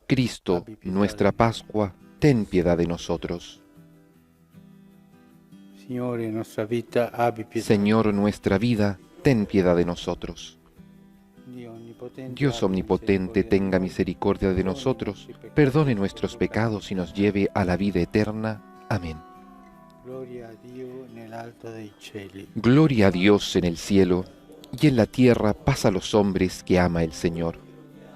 Cristo, nuestra Pascua, ten piedad de nosotros. Señor, nuestra vida, ten piedad de nosotros. Dios omnipotente, tenga misericordia de nosotros, perdone nuestros pecados y nos lleve a la vida eterna. Amén. Gloria a Dios en el cielo, y en la tierra paz a los hombres que ama el Señor.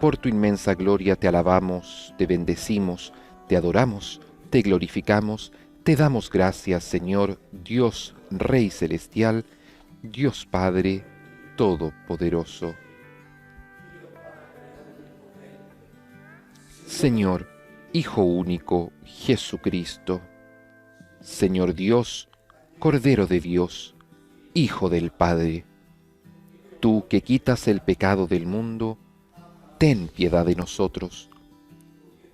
Por tu inmensa gloria te alabamos, te bendecimos, te adoramos, te glorificamos, te damos gracias, Señor, Dios, Rey celestial, Dios Padre Todopoderoso. Señor, Hijo único, Jesucristo, Señor Dios, Cordero de Dios, Hijo del Padre, tú que quitas el pecado del mundo, ten piedad de nosotros.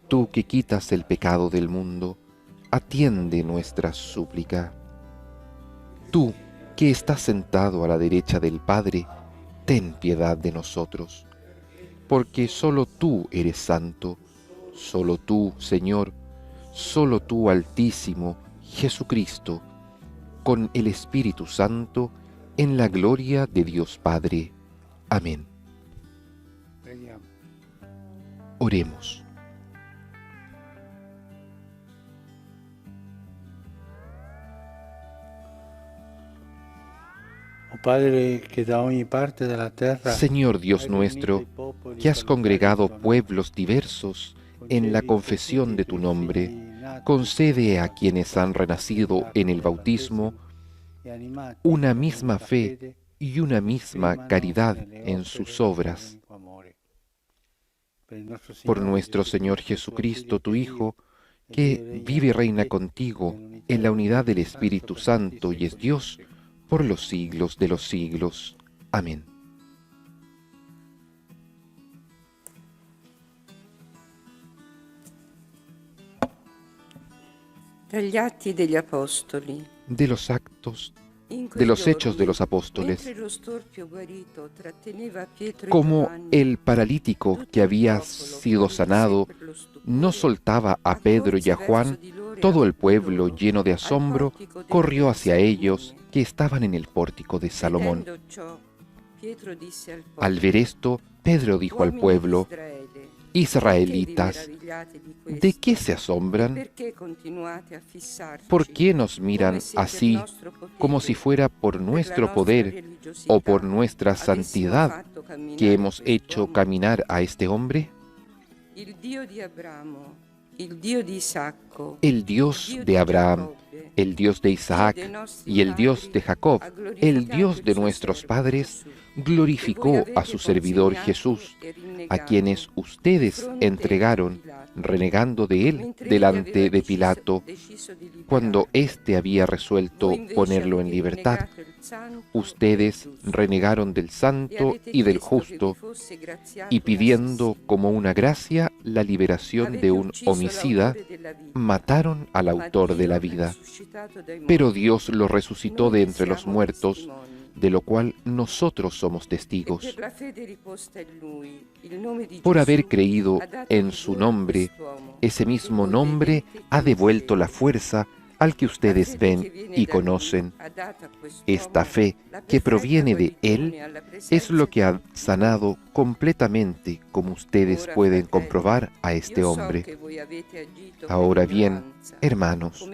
Tú que quitas el pecado del mundo, atiende nuestra súplica. Tú que estás sentado a la derecha del Padre, ten piedad de nosotros. Porque solo tú eres santo, solo tú, Señor, solo tú, Altísimo, Jesucristo, con el Espíritu Santo, en la gloria de Dios Padre. Amén. Oremos. Señor Dios nuestro, que has congregado pueblos diversos en la confesión de tu nombre, concede a quienes han renacido en el bautismo una misma fe y una misma caridad en sus obras. Por nuestro Señor Jesucristo, tu Hijo, que vive y reina contigo en la unidad del Espíritu Santo y es Dios por los siglos de los siglos. Amén. Dagli Atti degli Apostoli. De los actos de los Hechos de los Apóstoles, como el paralítico que había sido sanado no soltaba a Pedro y a Juan, todo el pueblo, lleno de asombro, corrió hacia ellos que estaban en el pórtico de Salomón. Al ver esto, Pedro dijo al pueblo: Israelitas, ¿de qué se asombran? ¿Por qué nos miran así, como si fuera por nuestro poder o por nuestra santidad que hemos hecho caminar a este hombre? El Dios de Abraham, el Dios de Isaac y el Dios de Jacob, el Dios de nuestros padres, glorificó a su servidor Jesús, a quienes ustedes entregaron, renegando de él delante de Pilato, cuando éste había resuelto ponerlo en libertad. Ustedes renegaron del santo y del justo, y pidiendo como una gracia la liberación de un homicida, mataron al autor de la vida. Pero Dios lo resucitó de entre los muertos, de lo cual nosotros somos testigos. Por haber creído en su nombre, ese mismo nombre ha devuelto la fuerza al que ustedes ven y conocen. Esta fe que proviene de Él es lo que ha sanado completamente, como ustedes pueden comprobar, a este hombre. Ahora bien, hermanos,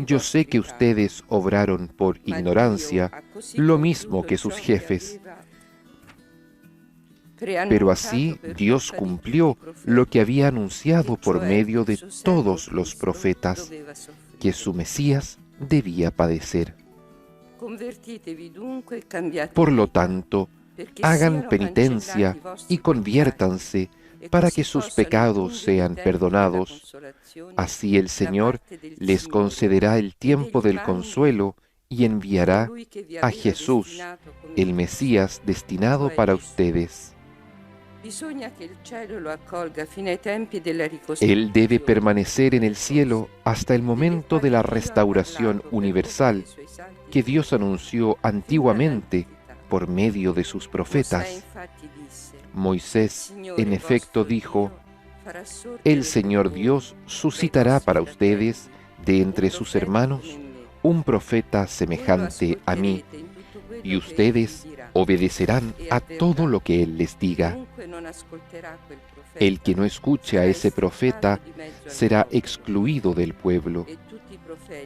yo sé que ustedes obraron por ignorancia, lo mismo que sus jefes. Pero así Dios cumplió lo que había anunciado por medio de todos los profetas, que su Mesías debía padecer. Por lo tanto, hagan penitencia y conviértanse para que sus pecados sean perdonados. Así el Señor les concederá el tiempo del consuelo y enviará a Jesús, el Mesías destinado para ustedes. Él debe permanecer en el cielo hasta el momento de la restauración universal que Dios anunció antiguamente por medio de sus profetas. Moisés, en efecto, dijo: El Señor Dios suscitará para ustedes, de entre sus hermanos, un profeta semejante a mí, y ustedes obedecerán a todo lo que Él les diga. El que no escuche a ese profeta será excluido del pueblo,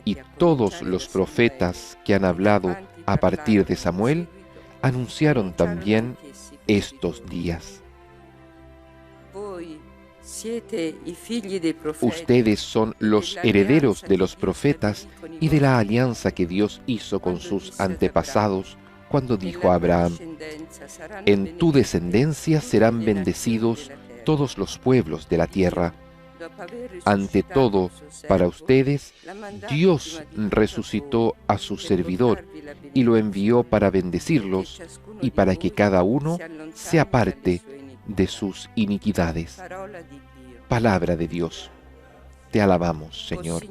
y todos los profetas que han hablado a partir de Samuel anunciaron también estos días. Ustedes son los herederos de los profetas y de la alianza que Dios hizo con sus antepasados cuando dijo a Abraham: en tu descendencia serán bendecidos todos los pueblos de la tierra. Ante todo, para ustedes, Dios resucitó a su servidor y lo envió para bendecirlos y para que cada uno se aparte de sus iniquidades. Palabra de Dios. Te alabamos, Señor.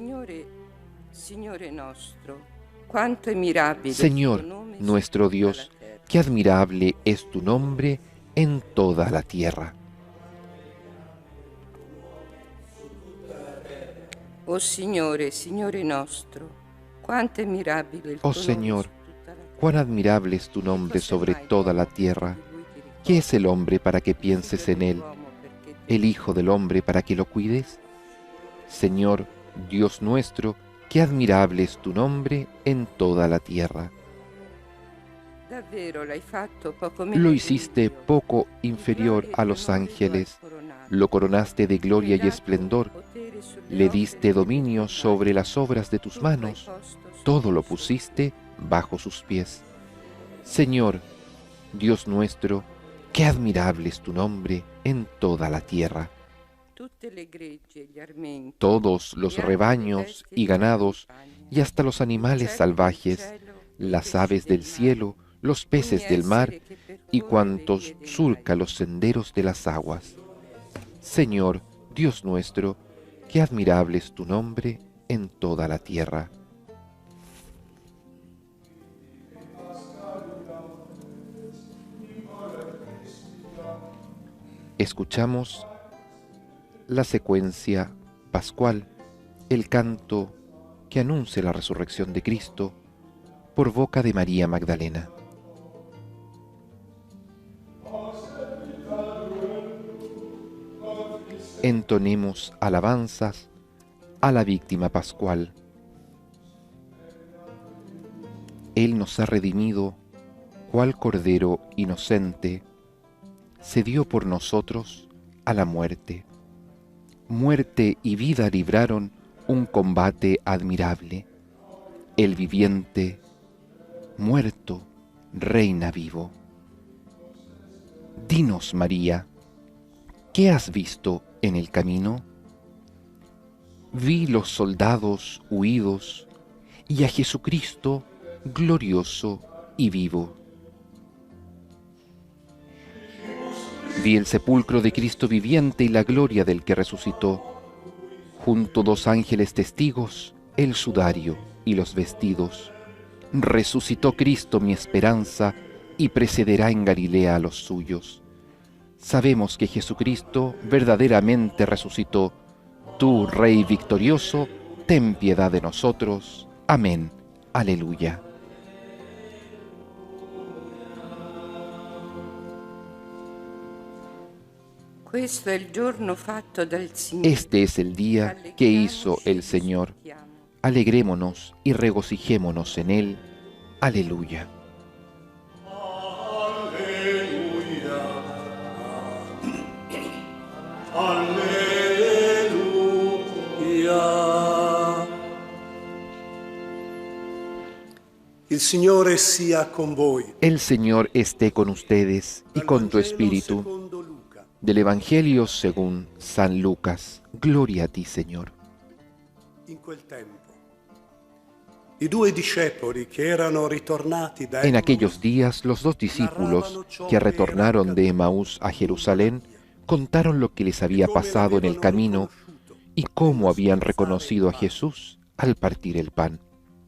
Señor, nuestro Dios, qué admirable es tu nombre en toda la tierra. Oh Signore, Signore nostro, quanto è mirabile il tuo Oh nome Señor, su tutta la terra. cuán admirable es tu nombre sobre toda la tierra. ¿Qué es el hombre para que pienses en él? ¿El Hijo del hombre para que lo cuides? Señor, Dios nuestro, qué admirable es tu nombre en toda la tierra. Lo hiciste poco inferior a los ángeles, lo coronaste de gloria y esplendor, le diste dominio sobre las obras de tus manos, todo lo pusiste bajo sus pies. Señor, Dios nuestro, qué admirable es tu nombre en toda la tierra. Todos los rebaños y ganados, y hasta los animales salvajes, las aves del cielo, los peces del mar, y cuantos surca los senderos de las aguas. Señor, Dios nuestro, qué admirable es tu nombre en toda la tierra. Escuchamos la secuencia pascual, el canto que anuncia la resurrección de Cristo por boca de María Magdalena. Entonemos alabanzas a la víctima pascual. Él nos ha redimido, cual cordero inocente, se dio por nosotros a la muerte. Muerte y vida libraron un combate admirable. El viviente, muerto, reina vivo. Dinos, María, ¿qué has visto en el camino? Vi los soldados huidos y a Jesucristo glorioso y vivo. Vi el sepulcro de Cristo viviente y la gloria del que resucitó. Junto dos ángeles testigos, el sudario y los vestidos. Resucitó Cristo mi esperanza y precederá en Galilea a los suyos. Sabemos que Jesucristo verdaderamente resucitó. Tú, Rey victorioso, ten piedad de nosotros. Amén. Aleluya. Este es el día que hizo el Señor. Alegrémonos y regocijémonos en él. Aleluya. Il Signore sia con voi. El Señor esté con ustedes y con tu espíritu. Secondo Luca. Del Evangelio según San Lucas. Gloria a ti, Señor. In quel tempo, i due discepoli che erano ritornati da En aquellos días, los dos discípulos que retornaron de Emaús a Jerusalén contaron lo que les había pasado en el camino y cómo habían reconocido a Jesús al partir el pan.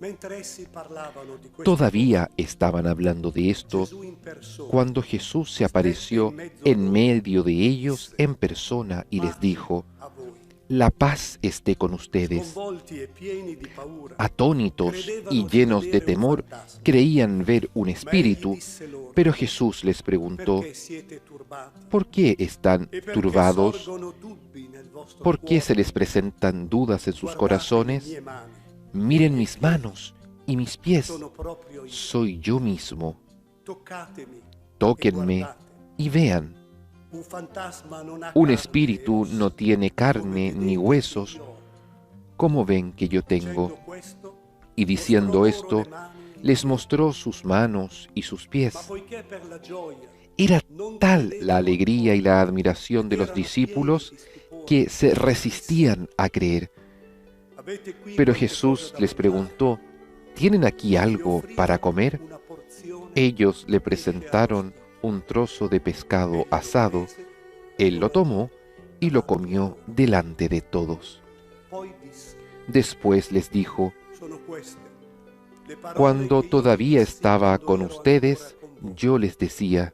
Mentre essi parlavano di queste Todavía estaban hablando de esto cose, Gesù in persona cuando Jesús se apareció en medio de ellos en persona y les dijo: a voi, la paz esté con ustedes. sconvolti e pieni di paura, Atónitos y llenos de temor, creían ver un ma egli espíritu, disse loro, pero Jesús les preguntó: perché siete turbati? ¿por qué están E perché turbados? sorgono dubbi nel vostro ¿Por qué cuore? se les presentan dudas en sus Guardate le corazones? mie mani, Miren mis manos y mis pies. sono proprio io. Soy yo mismo. Toccatemi e Tóquenme guardate. y vean. Un fantasma non ha Un carne espíritu e ossa, no tiene come carne vedete ni che huesos, io ho. como ven que yo tengo. Dicendo questo, Y diciendo mostrò esto, loro le mani, les mostró sus manos y sus ma pies. poiché per la gioia Era non tal credevano la alegría y la admiración de ed los erano discípulos pieni di stupore, que se resistían a creer. avete qui Pero qualche Jesús cosa da les mangiare? preguntó: ¿tienen aquí Gli algo offrirono para comer? una porzione Ellos le di pesce presentaron arrosto. un trozo de pescado Egli lo asado. prese, Él lo tomó y lo comió delante de todos. poi disse, Después les dijo: sono queste le parole cuando che io todavía dissi estaba quando con ero ustedes, ancora con voi. yo les decía: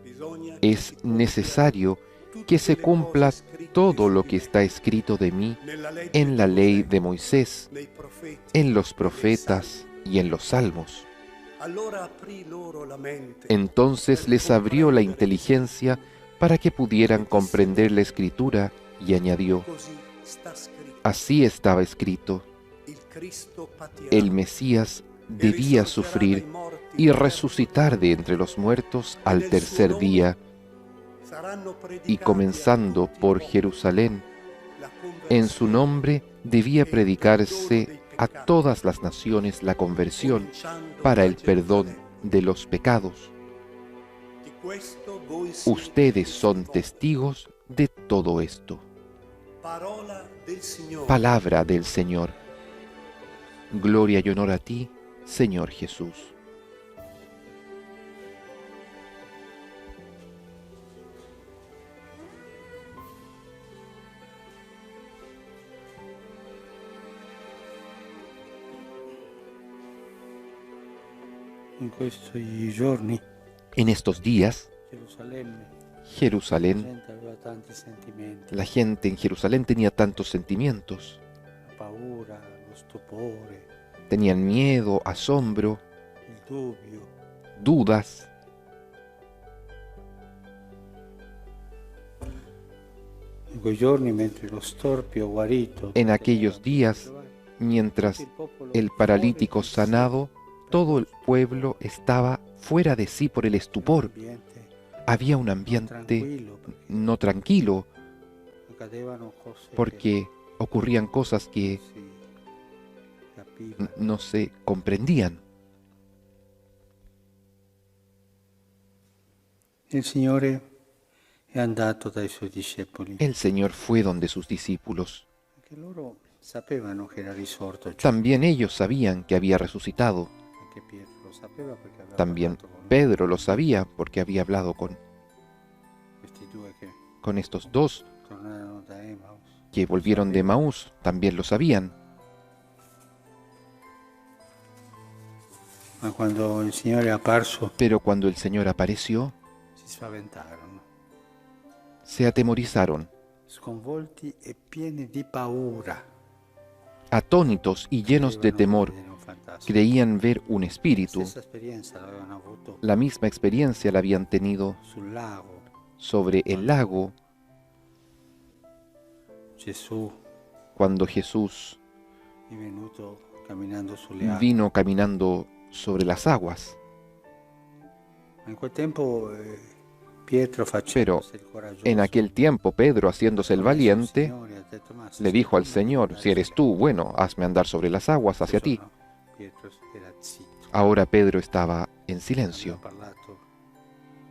Bisogna che es si compia necesario tutte que se le cumpla cose scritte todo su lo di que me está escrito de mí nella legge en la di ley Mosè, de Moisés, nei profeti en los e nei profetas salmi. y en los salmos. Allora aprì loro la mente Entonces per les abrió la comprendere le inteligencia scritture. para que pudieran comprender la escritura y añadió: Così sta scritto, así estaba escrito, il Cristo patirà el Mesías e debía risorgerà sufrir dai morti y il terzo resucitar de giorno, entre los muertos e al nel suo tercer nome día, saranno y predicati a comenzando tutti i por popoli Jerusalén, la en su conversione nombre debía e il perdono predicarse dei a peccati, todas las naciones la conversión cominciando para da el perdón Gerusalemme. de los pecados. Di questo voi siete Ustedes son testimoni. testigos de todo esto. Parola del Signore. Palabra del Señor. Gloria y honor a ti, Señor Jesús. In questi giorni En estos días, Gerusalemme, la Jerusalén, gente aveva tanti sentimenti, la gente en Jerusalén tenía tantos sentimientos. la paura, lo stupore, Tenían miedo, asombro, il dubbio. dudas. In quei giorni, mentre lo storpio guarito, En aquellos días, mientras il popolo el paralítico sanado, todo el pueblo estaba fuera de sí por el estupor. Había un ambiente tranquillo, no tranquilo accadevano cose porque ocurrían cosas que che si capiva. no se comprendían. Il Signore è andato dai suoi discepoli, El Señor fue donde sus discípulos. perché loro sapevano che era risorto Gesù. También ellos sabían que había resucitado. Anche Pietro lo sapeva perché aveva También parlato con Pedro lo sabía porque había hablado questi due che con estos dos tornarono da Emmaus. que volvieron de Maús. También lo sabían. Ma quando il Signore è apparso Pero cuando el Señor apareció, si spaventarono, se atemorizaron, sconvolti e pieni di paura. atónitos y llenos de Credevano temor. di vedere un fantasma. Creían ver un espíritu. La stessa esperienza l'avevano avuto La misma experiencia la habían tenido sul lago. sobre el lago Gesù cuando Jesús è venuto camminando sulle acque. vino caminando sobre las aguas. Ma in quel tempo Pietro Pero facendosi il coraggioso, en aquel tiempo Pedro, haciéndose el ha messo il valiente, Signore, ha detto, "Ma se le sei dijo al tu, Señor: mandami si eres andare tú, bueno, hazme andar sobre las aguas hacia ti. No, Pietro era zitto. Ahora Pedro estaba en Aveva silencio. parlato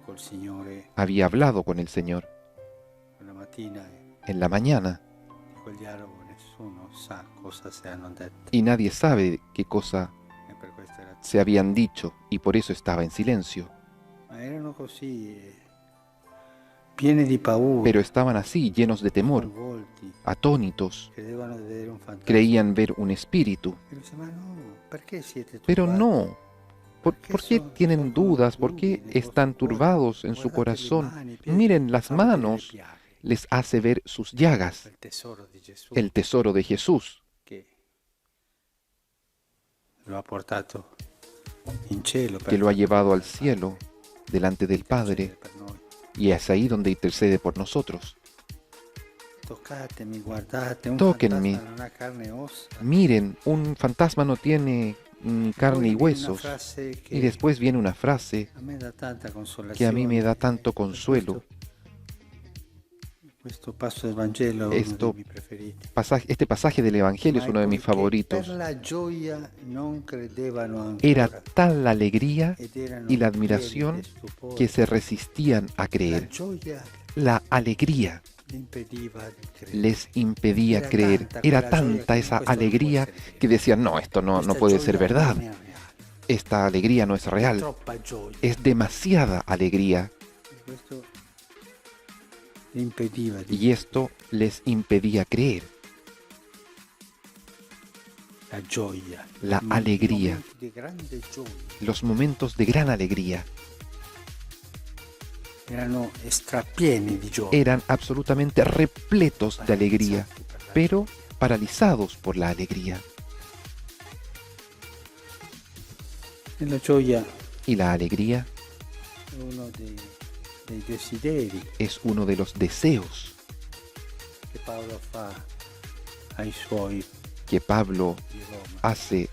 col Signore Había hablado con el Señor quella mattina e en la mañana di quel dialogo nessuno sa cosa si hanno detto. y nadie sabe qué cosa E per questo era zitto. se habían dicho y por eso estaba en silencio. Ma erano così pieni di paura, Pero estaban así, llenos de temor, sconvolti, atónitos. credevano di vedere un fantasma. Creían ver un espíritu. E lui dice, ma no, perché siete Pero turbati? no. ¿Por qué tienen dudas? ¿Por qué están turbados en su corazón? Miren las manos, les hace ver sus llagas, Il tesoro di Gesù el tesoro de Jesús, che lo ha portato in cielo que lo ha llevado al cielo delante del Padre, per noi. y es ahí donde intercede por nosotros. Toccatemi, guardate, un Tóquenme. fantasma non ha carne e ossa. Miren, un fantasma no tiene carne y Poi viene una huesos. frase Y che después viene una frase a me dà tanta consolazione. que a mí me da tanto Per consuelo. questo passo del Vangelo è uno Esto dei miei preferiti. Este pasaje del Evangelio es Ma uno de mis poiché favoritos. Per la gioia non credevano Era ancora tal la alegría ed erano y la pieni admiración di stupore. que se resistían a La creer. gioia La alegría gli impediva di credere. les impedía Era creer. tanta Era quella gioia tanta che esa questo non può alegría essere vero. que decían, no, esto no Questa puede gioia ser verdad. non è reale. Esta alegría no es real. Troppa gioia. Es demasiada alegría. E questo gli impediva di Y esto les impedía creer. la gioia. La I alegría. momenti di grande gioia Los momentos de gran alegría erano strapieni di gioia. eran absolutamente repletos de alegría, pero paralizados por la alegría. E la gioia Y la alegría è uno dei desideri es uno de los deseos che Paolo fa ai suoi que Pablo di Roma. hace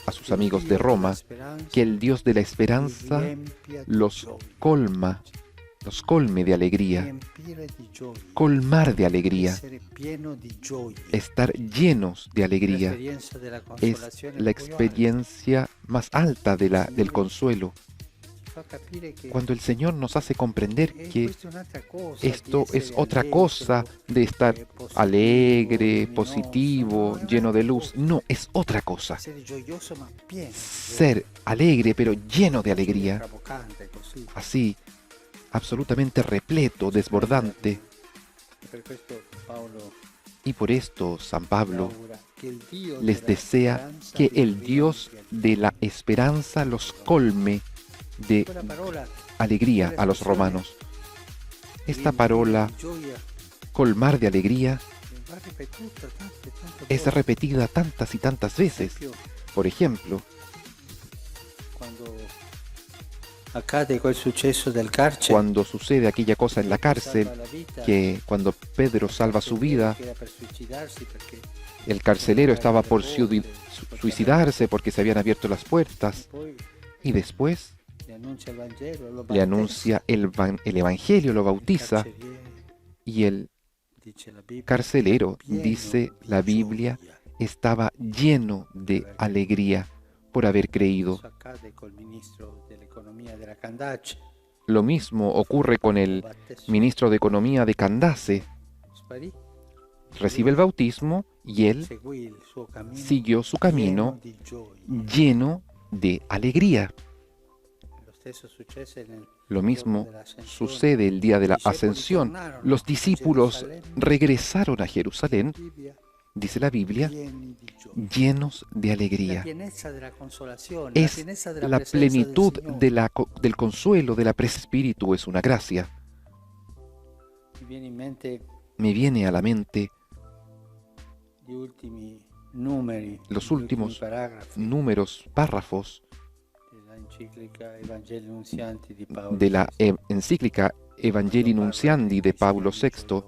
a sus amigos de Roma, que el Dios de la esperanza los colme de alegría, riempire di gioia, colmar de alegría, essere pieno di gioia. estar llenos de alegría. L'esperienza della Es consolazione la più alta. experiencia más alta del consuelo, Fa capire che cuando el Señor nos hace comprender que questa è un'altra cosa, esto di es essere otra allegro, cosa de estar alegre, positivo, lleno de luz. No, es otra cosa. essere gioioso ma pieno di gioia. Ser alegre, pero lleno de alegría. Traboccante così. Así, absolutamente repleto, desbordante. E per questo Paolo Y por esto San Pablo augura che il Dio les della desea speranza que vi el Dios riempia. de la esperanza los colme de Quella parola alegría a los romanos. Esta riempire parola, di gioia colmar de alegría, va ripetuta tante es volte. repetida tantas y tantas veces. Per esempio, Por ejemplo, quando accade quel successo del carcere, cuando sucede aquella cosa en la cárcel, salva la vita, que cuando Pedro salva su vida, che era per suicidarsi perché el carcelero estaba por suicidarse porque se habían abierto las puertas, poi y después le annuncia il Vangelo, lo le anuncia el Evangelio, lo bautiza, carceriere, y el dice la Bibbia, carcelero, pieno dice di la Biblia, gioia. estaba lleno de alegría por haber creído. Questo accade col ministro dell'economia della Candace, Lo mismo ocurre con el battesimo, ministro de Economía de Candace. sparì, Recibe el bautismo y él seguì il suo cammino siguió su pieno camino di gioia. lleno de alegría. Lo stesso successe nel Lo mismo giorno dell'ascensione. sucede el día de la I discepoli ascensión. tornarono Los a discípulos Gerusalemme, regresaron a Jerusalén, Bibbia, dice la Biblia, pieni di gioia. llenos de La alegría. pienezza della consolazione, Es la pienezza della la presenza del plenitud Signore. del consuelo, de la espíritu, es una gracia. Mi viene in mente Me viene a la mente gli ultimi numeri, Los gli ultimi últimos paragrafi números, párrafos della enciclica Evangelii Nunzianti di Paolo de la VI, encíclica Evangelii Nuntiandi de Pablo VI,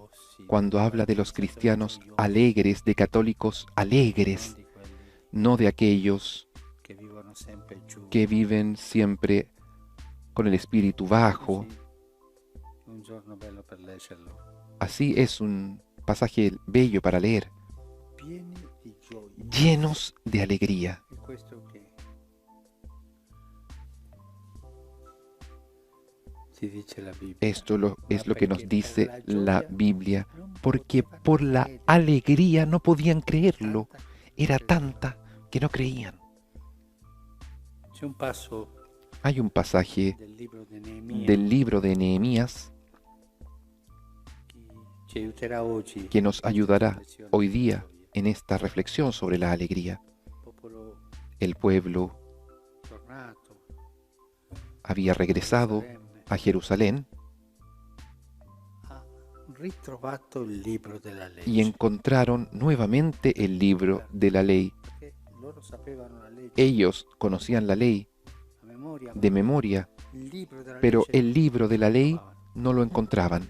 cuando habla de los cristianos alegres, de católicos alegres, di quelli no de aquellos che vivono sempre giù. que viven siempre con el espíritu bajo. Così, un giorno bello per leggerlo. Así es un pasaje bello para leer, Pieni di gioia. llenos de alegría. E questo che ci dice la Bibbia. Esto es lo que nos Perché dice per la gioia Biblia, non porque potevano por la credere. alegría no podían creerlo. Tanta Era che tanta que no creían. C'è un passo Hay un pasaje del libro di Neemia del libro de Nehemías che ci aiuterà oggi que nos ayudará nella riflessione hoy sulla día gioia. en esta reflexión sobre la alegría. Il popolo El pueblo tornato había regresado a Jerusalén ha ritrovato il libro della legge. y encontraron nuevamente el libro de la ley. Perché loro sapevano la legge Ellos conocían la ley a memoria, de memoria, il libro della pero legge el libro de la ley trovavano. no lo encontraban.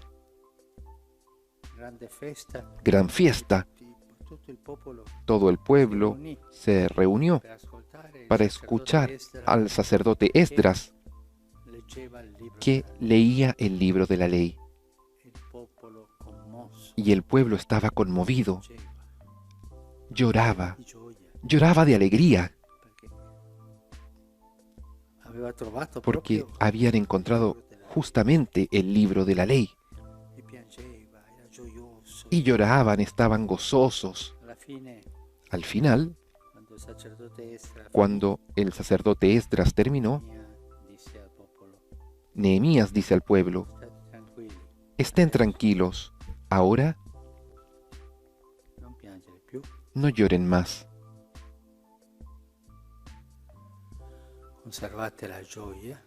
Grande festa, Gran fiesta. tutto il popolo Todo el pueblo se reunió per ascoltare il para sacerdote escuchar Esdra al sacerdote Esdras, leggeva il libro que della leía el libro de la ley. legge. Il popolo commosso Y el pueblo estaba conmovido, leggeva lloraba, di gioia lloraba de alegría, perché aveva trovato porque proprio habían encontrado justamente el libro de la ley. e piangeva, era gioioso. Y lloraban, estaban gozosos. Alla fine, Al final, quando il sacerdote Esdra cuando el sacerdote Esdras terminó, disse al popolo: Nehemías dice al pueblo: state tranquilli, estén tranquilos, ahora non piangere più, no lloren más, conservate la gioia,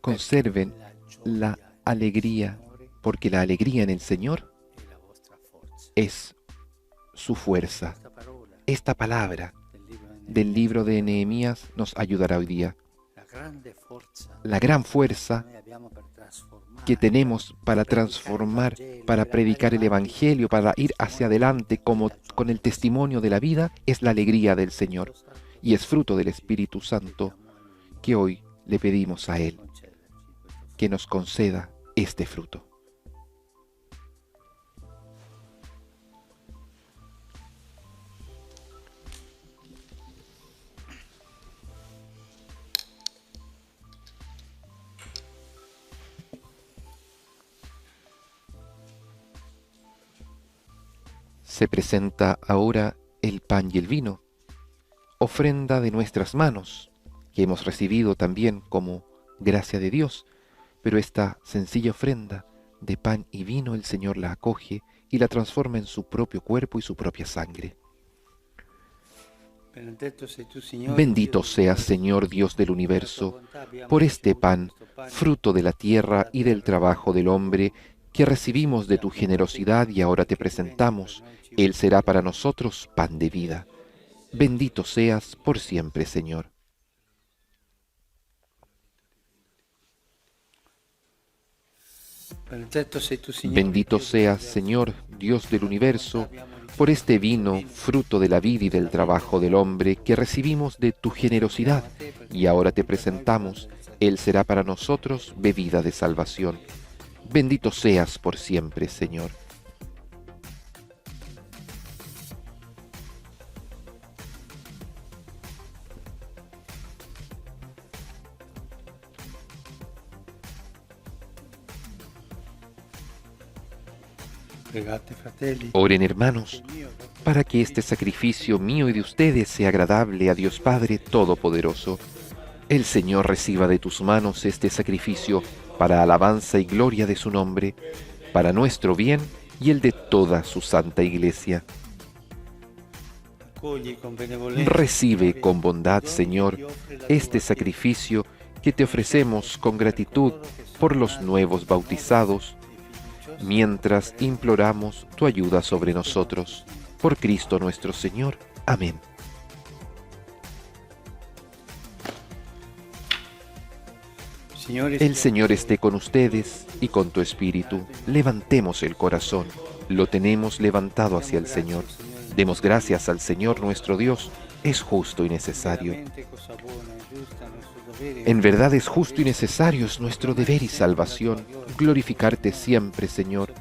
conserven la la gioia alegría, del Signore porque la alegría en el Señor è la vostra forza. es su fuerza. Questa parola Esta palabra del libro di del libro de Nehemías nos ayudará hoy día. la grande forza La gran fuerza noi abbiamo per trasformare, que tenemos para transformar, para predicar el Evangelio, para ir hacia adelante como con el testimonio de la vida, es la alegría del Señor. Y es fruto del Espíritu Santo que hoy le pedimos a Él que nos conceda este fruto. Se presenta ahora el pan y el vino, ofrenda de nuestras manos, que hemos recibido también como gracia de Dios, pero esta sencilla ofrenda de pan y vino el Señor la acoge y la transforma en su propio cuerpo y su propia sangre. Bendito seas, Señor Dios del universo, por este pan, fruto de la tierra y del trabajo del hombre, que recibimos de tu generosidad y ahora te presentamos. Él será para nosotros pan de vida. Bendito seas por siempre, Señor. Bendito seas, Señor, Dios del universo, por este vino, fruto de la vida y del trabajo del hombre, que recibimos de tu generosidad, y ahora te presentamos. Él será para nosotros bebida de salvación. Bendito seas por siempre, Señor. Oren, hermanos, para que este sacrificio mío y de ustedes sea agradable a Dios Padre Todopoderoso. El Señor reciba de tus manos este sacrificio para alabanza y gloria de su nombre, para nuestro bien y el de toda su santa Iglesia. Recibe con bondad, Señor, este sacrificio que te ofrecemos con gratitud por los nuevos bautizados, mientras imploramos tu ayuda sobre nosotros. Por Cristo nuestro Señor. Amén. El Señor esté con ustedes y con tu espíritu. Levantemos el corazón. Lo tenemos levantado hacia el Señor. Demos gracias al Señor nuestro Dios. Es justo y necesario. En verdad es justo y necesario, es nuestro deber y salvación glorificarte siempre, Señor,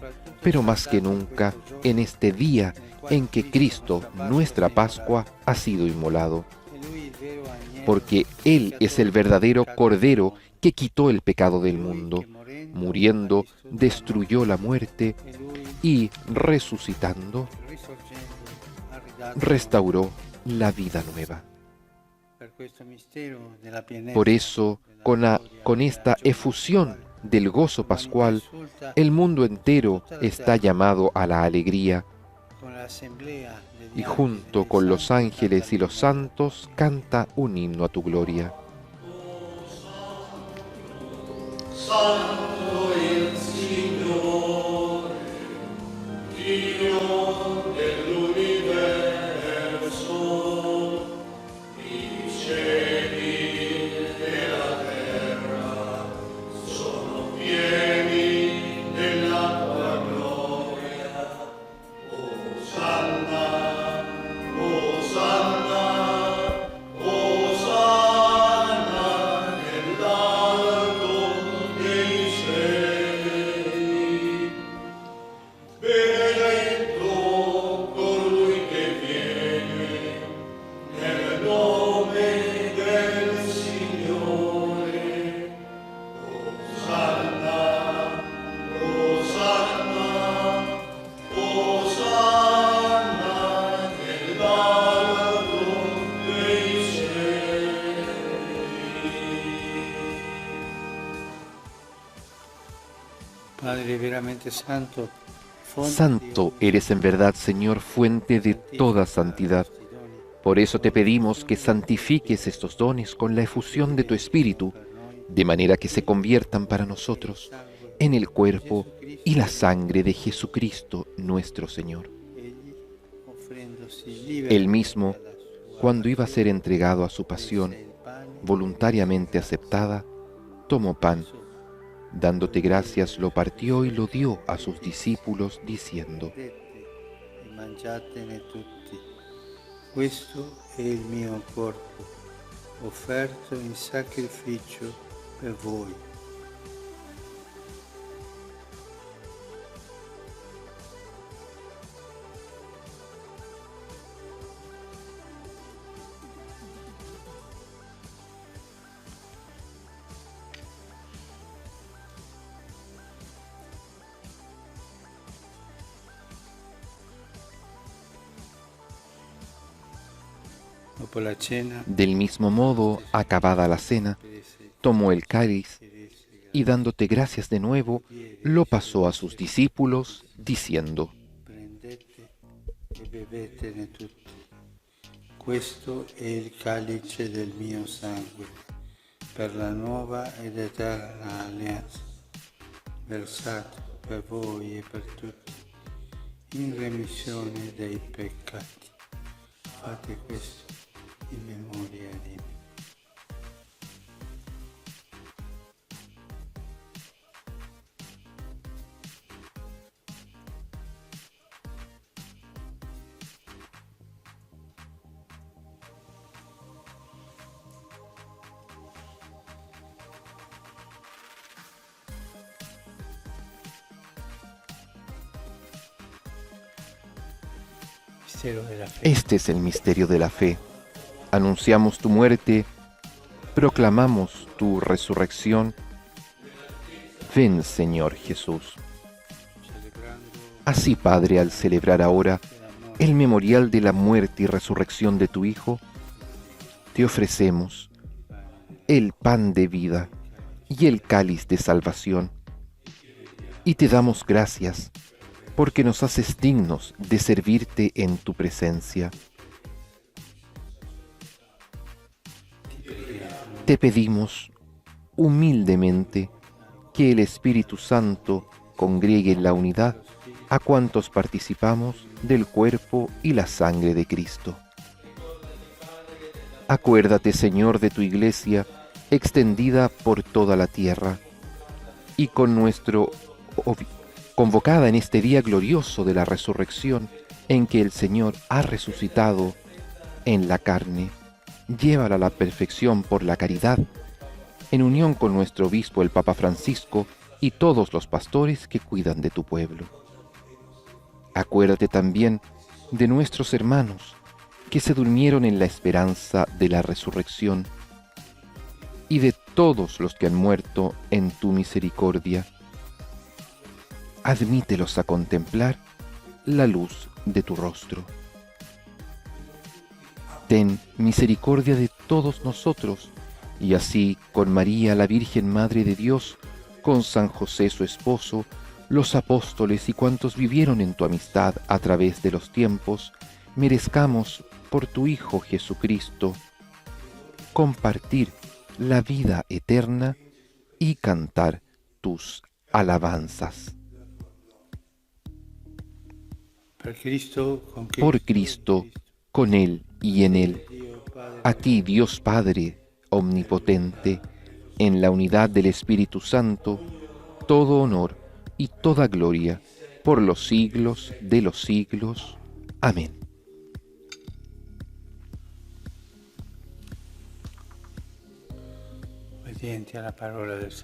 pero más que nunca en este día en que Cristo, nuestra Pascua, ha sido inmolado. Porque Él es el verdadero Cordero que quitó el pecado del mundo. Muriendo, destruyó la muerte y, resucitando, restauró la vida nueva. Por eso, con esta efusión del gozo pascual, el mundo entero está llamado a la alegría, y junto con los ángeles y los santos canta un himno a tu gloria. Santo il Signore, Dio dell'universo, i cieli e la terra sono pieni della tua gloria. Osanna, Osanna, Osanna nell'alto dei cieli. Benedetto colui che viene nel nome del Signore. Osanna, Osanna, Osanna nell'alto dei cieli. Padre veramente santo, Santo eres en verdad, Señor, fuente de toda santidad. Por eso te pedimos que santifiques estos dones con la efusión de tu Espíritu, de manera que se conviertan para nosotros en el cuerpo y la sangre de Jesucristo nuestro Señor. Él mismo, cuando iba a ser entregado a su pasión, voluntariamente aceptada, tomó pan, dándote gracias, lo partió y lo dio a sus discípulos, diciendo: e mangiatene tutti. Questo è il mio corpo, offerto in sacrificio per voi. Dopo la cena, Del mismo modo, acabada la cena, tomó el cáliz y dándote gracias de nuevo, lo pasó a sus discípulos, diciendo: prendete e bevetene tutti. Questo è il calice del mio sangue, per la nuova ed eterna alleanza, versato per voi e per tutti, in remissione dei peccati. Fate questo in memoria di me. Mistero della fede. Este es el misterio de la fe. Anunciamos tu muerte, proclamamos tu resurrección. Ven, Señor Jesús. Así, Padre, al celebrar ahora el memorial de la muerte y resurrección de tu Hijo, te ofrecemos el pan de vida y el cáliz de salvación, y te damos gracias porque nos haces dignos de servirte en tu presencia. Te pedimos humildemente que el Espíritu Santo congregue en la unidad a cuantos participamos del cuerpo y la sangre de Cristo. Acuérdate, Señor, de tu Iglesia extendida por toda la tierra, y convocada en este día glorioso de la resurrección, en que el Señor ha resucitado en la carne. Llévala a la perfección por la caridad, en unión con nuestro obispo el Papa Francisco y todos los pastores que cuidan de tu pueblo. Acuérdate también de nuestros hermanos que se durmieron en la esperanza de la resurrección, y de todos los que han muerto en tu misericordia. Admítelos a contemplar la luz de tu rostro. Ten misericordia de todos nosotros, y así con María, la Virgen Madre de Dios, con San José su esposo, los apóstoles y cuantos vivieron en tu amistad a través de los tiempos, merezcamos por tu Hijo Jesucristo compartir la vida eterna y cantar tus alabanzas. Por Cristo, con Él y en Él, a ti, Dios Padre omnipotente, en la unidad del Espíritu Santo, todo honor y toda gloria por los siglos de los siglos. Amén.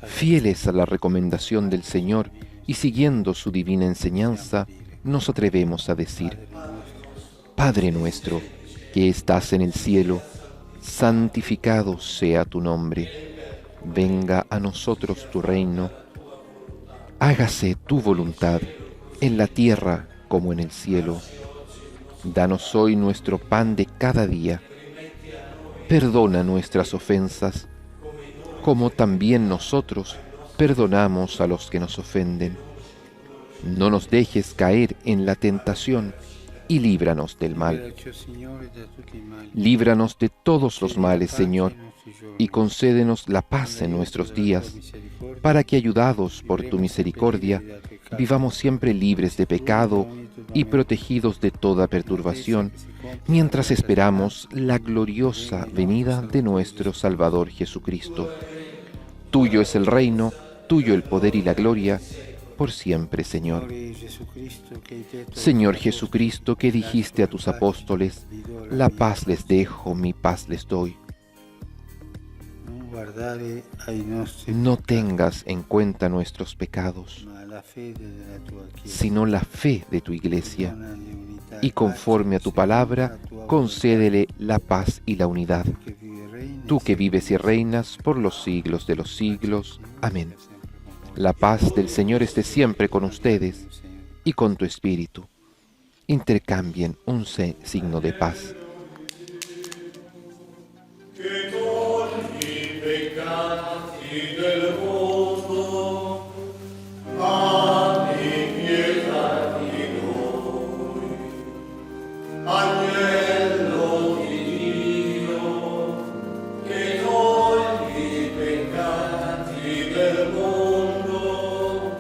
Fieles a la recomendación del Señor y siguiendo su divina enseñanza, nos atrevemos a decir: Padre nuestro, que estás en el cielo, santificado sea tu nombre. Venga a nosotros tu reino. Hágase tu voluntad, en la tierra como en el cielo. Danos hoy nuestro pan de cada día. Perdona nuestras ofensas, como también nosotros perdonamos a los que nos ofenden. No nos dejes caer en la tentación y líbranos del mal. Líbranos de todos los males, Señor, y concédenos la paz en nuestros días, para que, ayudados por tu misericordia, vivamos siempre libres de pecado y protegidos de toda perturbación, mientras esperamos la gloriosa venida de nuestro Salvador Jesucristo. Tuyo es el reino, tuyo el poder y la gloria, por siempre, Señor. Señor Jesucristo, que dijiste a tus apóstoles: la paz les dejo, mi paz les doy. No tengas en cuenta nuestros pecados, sino la fe de tu Iglesia, y conforme a tu palabra, concédele la paz y la unidad. Tú que vives y reinas por los siglos de los siglos. Amén. La paz del Señor esté siempre con ustedes y con tu espíritu. Intercambien un signo de paz. Che togli i peccati del mondo, abbi pietà di noi. Agnello di Dio, che togli i peccati del mondo,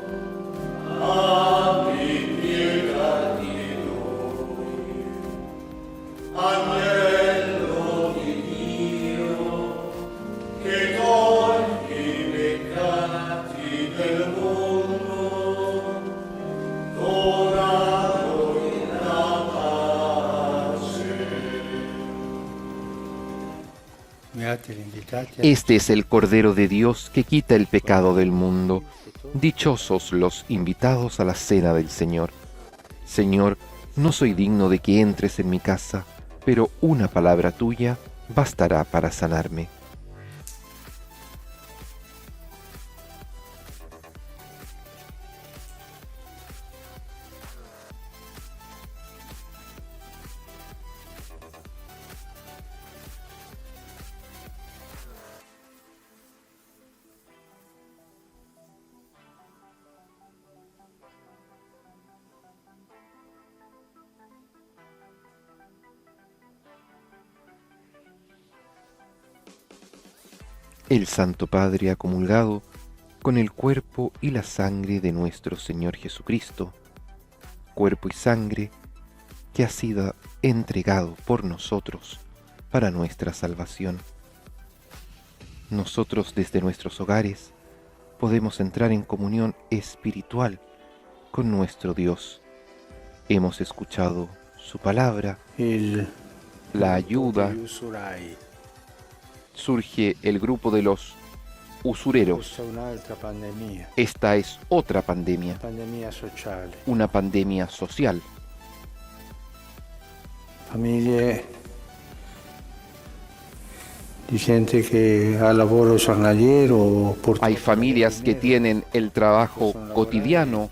abbi pietà di noi. Agnello di Dio, che togli i peccati del mondo, dona noi la pace. Este es el Cordero de Dios que quita el pecado del mundo. Dichosos los invitados a la cena del Señor. Señor, no soy digno de que entres en mi casa, pero una palabra tuya bastará para sanarme. El Santo Padre ha comulgado con el cuerpo y la sangre de nuestro Señor Jesucristo, cuerpo y sangre que ha sido entregado por nosotros para nuestra salvación. Nosotros desde nuestros hogares podemos entrar en comunión espiritual con nuestro Dios. Hemos escuchado su palabra, la ayuda. Surge el grupo de los usureros. Esta es otra pandemia, una pandemia social. Famiglie di gente che ha lavoro giornaliero. Hay familias que tienen el trabajo cotidiano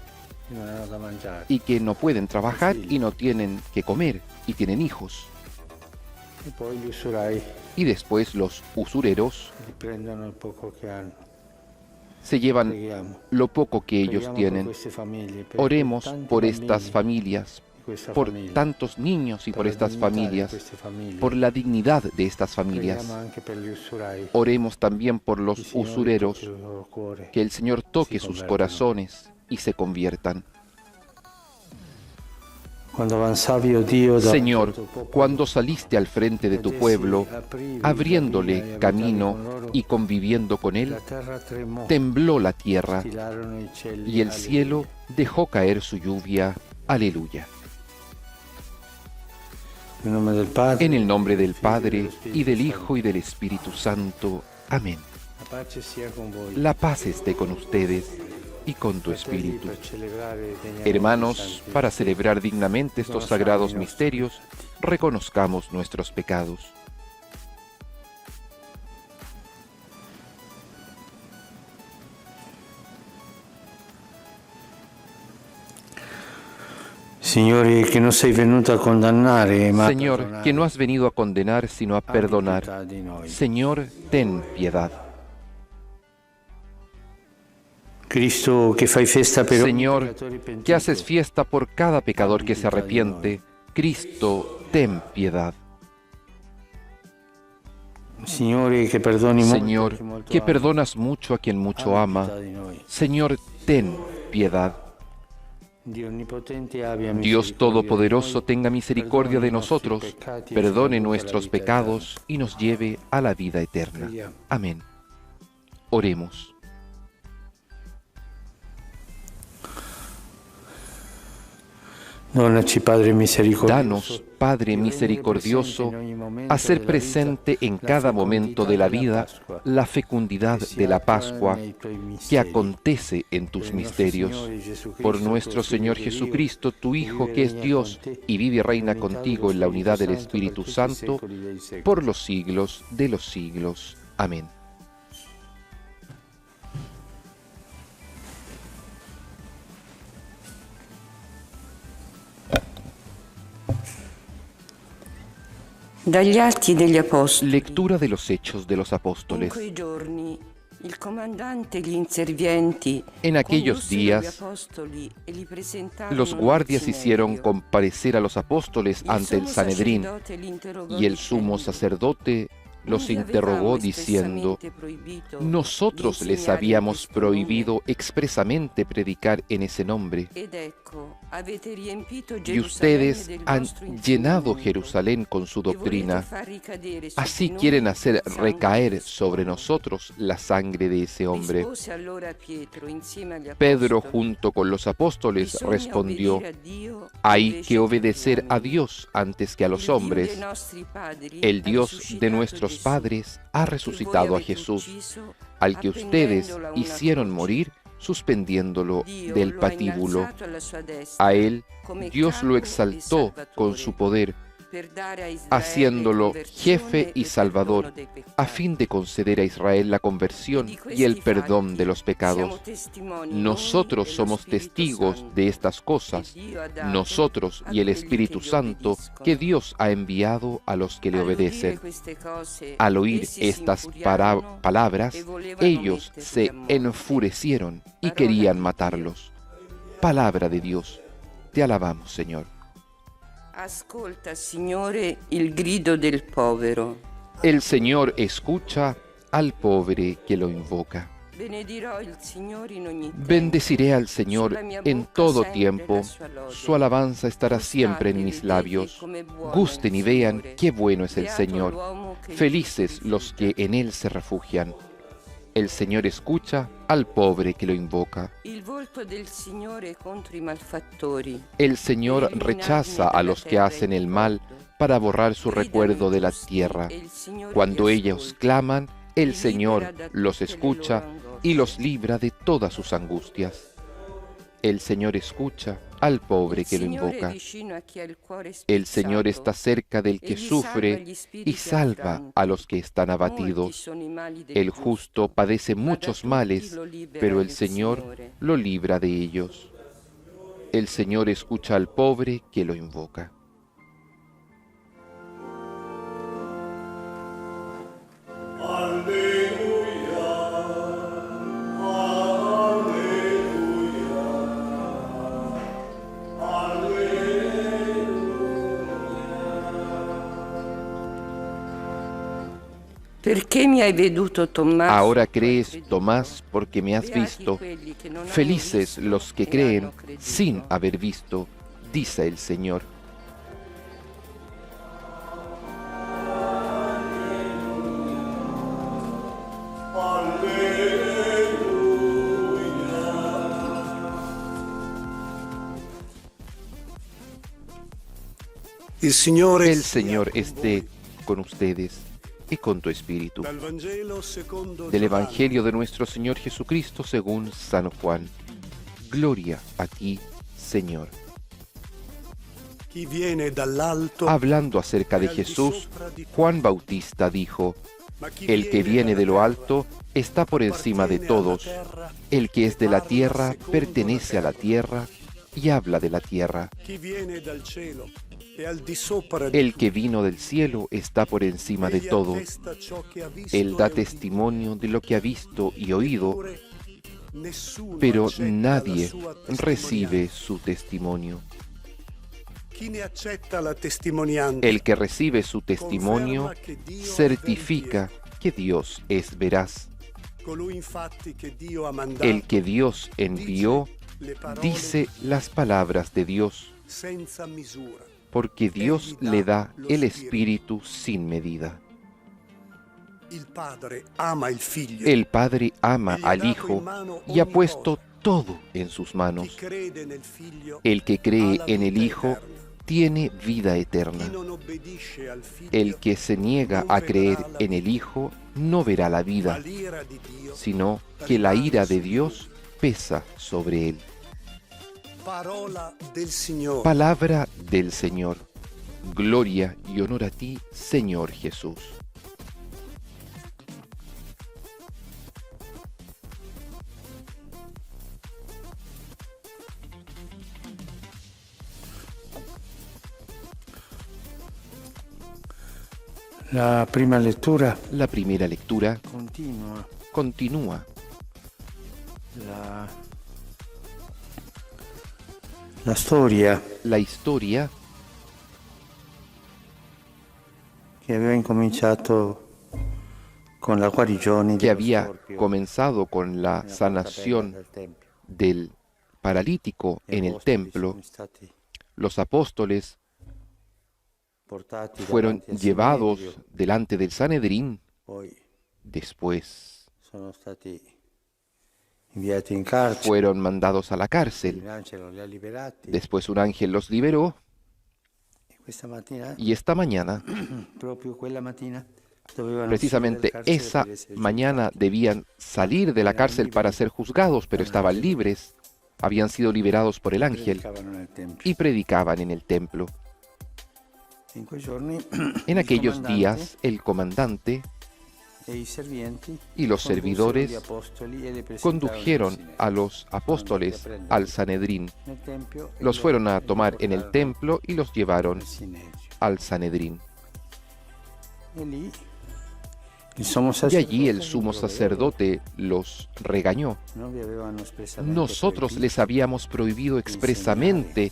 y que no pueden trabajar y no tienen que comer y tienen hijos. Y después los usureros se llevan Preghiamo. lo poco que ellos Preghiamo por tienen. queste famiglie, per Oremos tanti por bambini estas familias, di questa por famiglia, tantos niños y per por la estas dignità di familias, queste famiglie. por la dignidad de estas familias. Preghiamo anche per gli usurai. Oremos también por Il los Signore usureros, tocchi il loro cuore. que el Señor toque si sus convertano. corazones y se conviertan. Quando avanzavi, oh Dio, da Señor, tuo popolo, cuando saliste al frente de tu pueblo, abriéndole camino y conviviendo con él, la terra tremò, tembló la tierra stilarono i cieli, y el cielo dejó caer su lluvia. Aleluya. In nome del Padre, En el nombre del del Figlio Padre, dello Spirito y del Santo. Hijo, y del Espíritu Santo. Amén. La pace sia con voi. La paz esté con ustedes y con tu Fratelli, espíritu. per celebrare degnamente Hermanos, i santi para misteri, celebrar dignamente estos riconosciamo sagrados i nostri misterios, peccati. reconozcamos nuestros pecados. Signore, che non sei venuto a condannare, ma a Señor, perdonare. que no has venido a condenar, sino a Abbi perdonar. pietà di noi. Señor, ten piedad. Cristo, che fai festa per ogni Señor, peccatore pentito, que haces fiesta por cada pecador que se arrepiente. Cristo, ten piedad. Signore, che perdoni molto a Señor, chi molto que ama. perdonas mucho a quien mucho Abbi ama. pietà di noi. Señor, ten piedad. Dio onnipotente, abbia Dios misericordia Todopoderoso, di noi, tenga misericordia de perdoni i nostri nosotros, peccati e perdone ci conduca nuestros alla vita pecados y nos lleve a la vida eterna. Preghiamo. Amén. Oremos. Donaci, Padre misericordioso, Danos, Padre di rendere misericordioso, presente in ogni momento hacer della presente vita en la cada momento de la fecondità vida della Pasqua, la fecundidad che si de la attua Pascua nei tuoi que misteri. acontece en tus Per il nostro misterios. Signore Jesucristo, Por nuestro tuo Señor Figlio Jesucristo, tu Dio, Hijo, vive que e es regna Dios con te, y vive y reina nell'unità contigo en la dello unidad del Spirito Espíritu per tutti i Santo, secoli dei secoli. por los siglos de los siglos. Amén. Dagli Atti degli Apostoli. Lectura de los Hechos de los In Apóstoles. quei giorni il comandante e gli inservienti En aquellos condussero gli días, apostoli e li presentarono los nel guardias Sinedrio. hicieron comparecer a los apóstoles Il ante el sommo Sanedrín, sacerdote li interrogò y el sumo dicendo: sacerdote los «Non vi interrogó avevamo diciendo: espressamente proibito nosotros di les insegnare in habíamos questo nome? prohibido expresamente predicar en ese nombre. Ed ecco, avete riempito Y Gerusalemme ustedes del han vostro llenado insegnamento, Jerusalén con su e volete doctrina. far ricadere su Así di noi quieren hacer il sangue recaer di sobre quest'uomo». nosotros la sangre de ese hombre. Rispose allora Pietro insieme agli Pedro, apostoli: junto con los apóstoles, «Bisogna respondió: obbedire a Dio hay invece que che agli obedecer a uomini. Dios antes que a los Il Dio hombres. dei nostri padri El ha Dios de risuscitato nuestros Gesù, padres ha che voi resucitado a avete Jesús, ucciso, al que ustedes appendendolo a una hicieron croce. morir suspendiéndolo Dio del lo ha patíbulo. innalzato alla sua destra A él come Dios capo lo e exaltó con salvatore, su poder, per dare a Israele haciéndolo conversione jefe y e salvador, perdono dei peccati. a fin de conceder a Israel la conversión Di y el questi perdón fatti de los siamo pecados. testimoni Nosotros noi e lo somos Spirito testigos Santo, de estas cosas, che Dio ha dato nosotros a y el quelli Espíritu che gli Santo obbediscono. que Dios ha enviado a los que le Al udire obedecen. queste cose, Al oír essi si estas infuriarono palabras, e volevano ellos metterli se a morte. enfurecieron y Parola querían di matarlos. Palabra de Dios. Te alabamos, Señor. Ascolta, Signore, il grido del povero. El Señor escucha al pobre que lo invoca. Benedirò il Signore in ogni tempo. Bendeciré al Señor Sulla mia en bocca todo sempre tiempo. la sua lode. Su alabanza estará siempre en Gustate, mis vedete labios. come buono Gusten il y vean Signore. qué bueno es el Beato Señor. l'uomo che in Felices lui los que rifugia. en Él se refugian. El Señor escucha al pobre que lo invoca. Il volto del Signore contro i malfattori. El Señor per rechaza eliminarne a los dalla que terra hacen il el mal ricordo. para borrar su Gridano recuerdo de la giusti, tierra. e il Signore Cuando li ellos ascolta. claman, el Li Señor libera da los tutte le escucha loro angosce. y los libra de todas sus angustias. El Señor escucha al pobre Il que lo Signore è invoca. vicino a chi ha il cuore El Señor está spezzato, cerca del e que gli salva sufre gli y spiriti salva affranti. a los que están Molti abatidos. sono i mali del El justo padece ma da muchos tutti males, lo libera pero el il Señor Signore. lo libra de ellos. El Señor escucha al pobre que lo invoca. Alleluia, Perché mi hai veduto, Tommaso? Ahora crees, Tomás, porque me has visto. Felices los que creen sin haber visto, dice el Señor. Il Signore El Señor esté con ustedes y con tu espíritu. Dal Vangelo secondo Del Giovanni. Evangelio de nuestro Señor Jesucristo según San Juan. Gloria a ti, Señor. Chi viene dall'alto, Hablando acerca de Jesús, Juan Bautista dijo: ma chi El que viene de lo dalla alto está por encima de appartiene alla todos. terra, El que es de la parla tierra secondo pertenece a la terra. tierra y habla de la tierra. Chi viene dal cielo è al di sopra di El tutti. que vino del cielo está por encima de Egli todo. attesta ciò che ha visto Él da e udito. testimonio de lo que ha visto y oído, Eppure nessuno pero accetta nadie la sua recibe testimonianza. su testimonio. Chi ne accetta la testimonianza El que recibe su testimonio certifica que Dios es veraz. colui infatti che Dio ha mandato El que Dios envió le parole dice las palabras de Dios, senza misura. porque Dios le da el Espíritu sin medida. Il Padre ama il Figlio. El Padre ama al Hijo y ha puesto todo en sus Chi manos. crede nel Figlio El que cree ha la en el vita Hijo eterna. tiene vida Chi eterna. non obbedisce al Figlio El que se niega non a vedrà creer la en el vita, Hijo no verá la ma vida, l'ira di Dio sino que la ira de Dios pesa sobre él. parola del Signore. Palabra del Señor. Gloria y honor a ti, Señor Jesús. La prima lettura La primera lectura continua continúa la storia la historia che aveva incominciato con la guarigione que dello había storpio comenzado con la nella sanación porta bella del tempio. del paralítico Gli en el apostoli templo. sono stati Los apóstoles portati fueron davanti al llevados Sinedrio, delante del Sanedrín, poi después sono stati inviati in carcere, fueron mandados a la cárcel, l'angelo li ha liberati después un ángel los liberó e questa mattina, y esta mañana, proprio quella mattina, dovevano precisamente uscire dal carcere esa per essere mañana giudicati. debían salir de la cárcel para ser juzgados, pero estaban libres, habían sido liberados por el ángel Predicavano nel tempio. y predicaban en el templo. In quei giorni En il aquellos comandante días, el comandante e i servienti y los condussero servidores gli apostoli e li presentarono condujeron al Sinedrio. a los apóstoles al Sanedrín, Nel tempio e los li- fueron a e li tomar en el portarono templo y los llevaron al Sinedrio. al Sanedrín. E lì il sommo Y allí el sacerdote sumo li sacerdote los regañó. non vi avevano espressamente Nosotros proibito les habíamos prohibido expresamente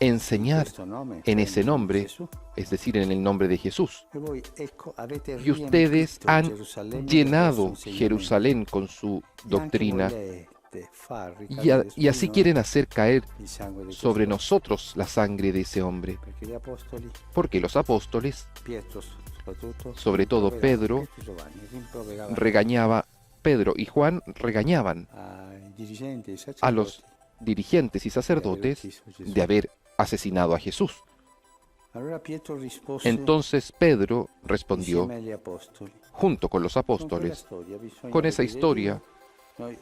enseñar questo nome, en cioè ese in nombre, Gesù. es decir, en el nombre de Jesús. E voi, ecco, avete Y ustedes riempito han Gerusalemme llenado del vostro insegnamento. Jerusalén con su E anche doctrina volete far y ricadere su y así di noi quieren hacer caer il sangue di sobre questo- nosotros la sangre de ese hombre. perché gli apostoli, Porque los apóstoles, Pietro soprattutto, sobre todo Pedro, Pietro e Giovanni, rimproveravano regañaba, Pedro y Juan regañaban ai dirigenti e ai a los sacerdoti dirigentes y sacerdotes de haber asesinado a Jesús. Allora Pietro rispose Entonces Pedro respondió, insieme agli apostoli. junto con los Con quella apóstoles, storia bisogna con esa obbedire historia Dio. Noi